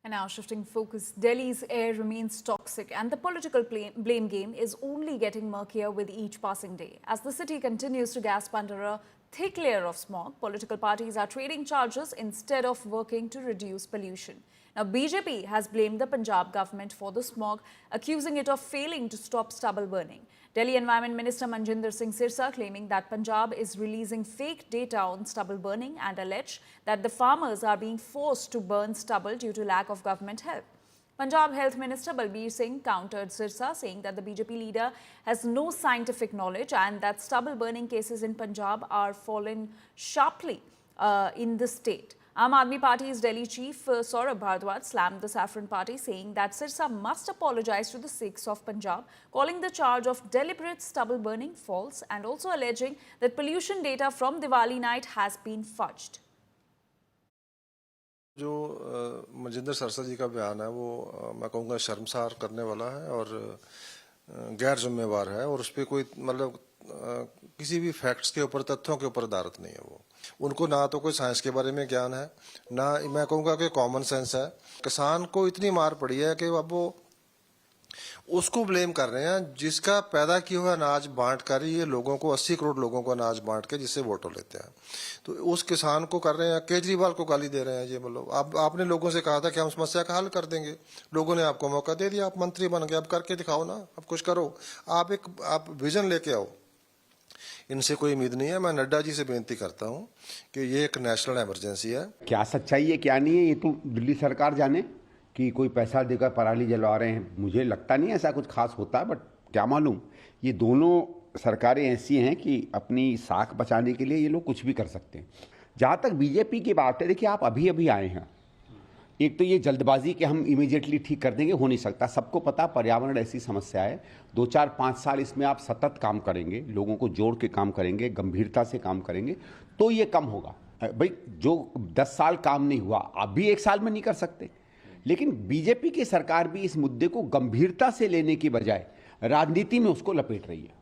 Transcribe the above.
And now shifting focus, Delhi's air remains toxic and the political blame game is only getting murkier with each passing day. As the city continues to gasp under a thick layer of smog, political parties are trading charges instead of working to reduce pollution. Now, BJP has blamed the Punjab government for the smog, accusing it of failing to stop stubble burning. Delhi Environment Minister Manjinder Singh Sirsa claiming that Punjab is releasing fake data on stubble burning and allege that the farmers are being forced to burn stubble due to lack of government help. Punjab Health Minister Balbir Singh countered Sirsa, saying that the BJP leader has no scientific knowledge and that stubble burning cases in Punjab are fallen sharply in the state. Aam Aadmi Party's Delhi chief Saurabh Bhardwaj slammed the Saffron Party, saying that Sirsa must apologize to the Sikhs of Punjab, calling the charge of deliberate stubble burning false and also alleging that pollution data from Diwali night has been fudged. जो मनजिंदर सरसा जी का बयान है वो मैं कहूँगा शर्मसार करने वाला है और गैर जिम्मेवार है और उस पर कोई मतलब किसी भी फैक्ट्स के ऊपर तथ्यों के ऊपर आधारित नहीं है। वो उनको ना तो कोई साइंस के बारे में ज्ञान है ना मैं कहूँगा कि कॉमन सेंस है। किसान को इतनी मार पड़ी है कि अब वो उसको ब्लेम कर रहे हैं जिसका पैदा किया हुआ अनाज बांट कर ये लोगों को 80 करोड़ लोगों को अनाज बांट के जिससे वोटों लेते हैं, तो उस किसान को कर रहे हैं। केजरीवाल को गाली दे रहे हैं। ये मतलब आपने लोगों से कहा था कि हम समस्या का हल कर देंगे, लोगों ने आपको मौका दे दिया, आप मंत्री बन गए, अब करके दिखाओ ना, अब कुछ करो, आप विजन लेके आओ। इनसे कोई उम्मीद नहीं है। मैं नड्डा जी से बेनती करता हूँ कि ये एक नेशनल इमरजेंसी है। क्या सच्चाई है क्या नहीं है ये तो दिल्ली सरकार जाने कि कोई पैसा देकर पराली जलवा रहे हैं। मुझे लगता नहीं ऐसा कुछ खास होता है, बट क्या मालूम। ये दोनों सरकारें ऐसी हैं कि अपनी साख बचाने के लिए ये लोग कुछ भी कर सकते हैं। जहाँ तक बीजेपी की बात है, देखिए आप अभी अभी आए हैं, एक तो ये जल्दबाजी कि हम इमीडिएटली ठीक कर देंगे हो नहीं सकता। सबको पता पर्यावरण ऐसी समस्या है, 2, 4, 5 साल इसमें आप सतत काम करेंगे, लोगों को जोड़ के काम करेंगे, गंभीरता से काम करेंगे तो ये कम होगा। भाई जो 10 साल काम नहीं हुआ आप भी 1 साल में नहीं कर सकते। लेकिन बीजेपी की सरकार भी इस मुद्दे को गंभीरता से लेने की बजाय राजनीति में उसको लपेट रही है।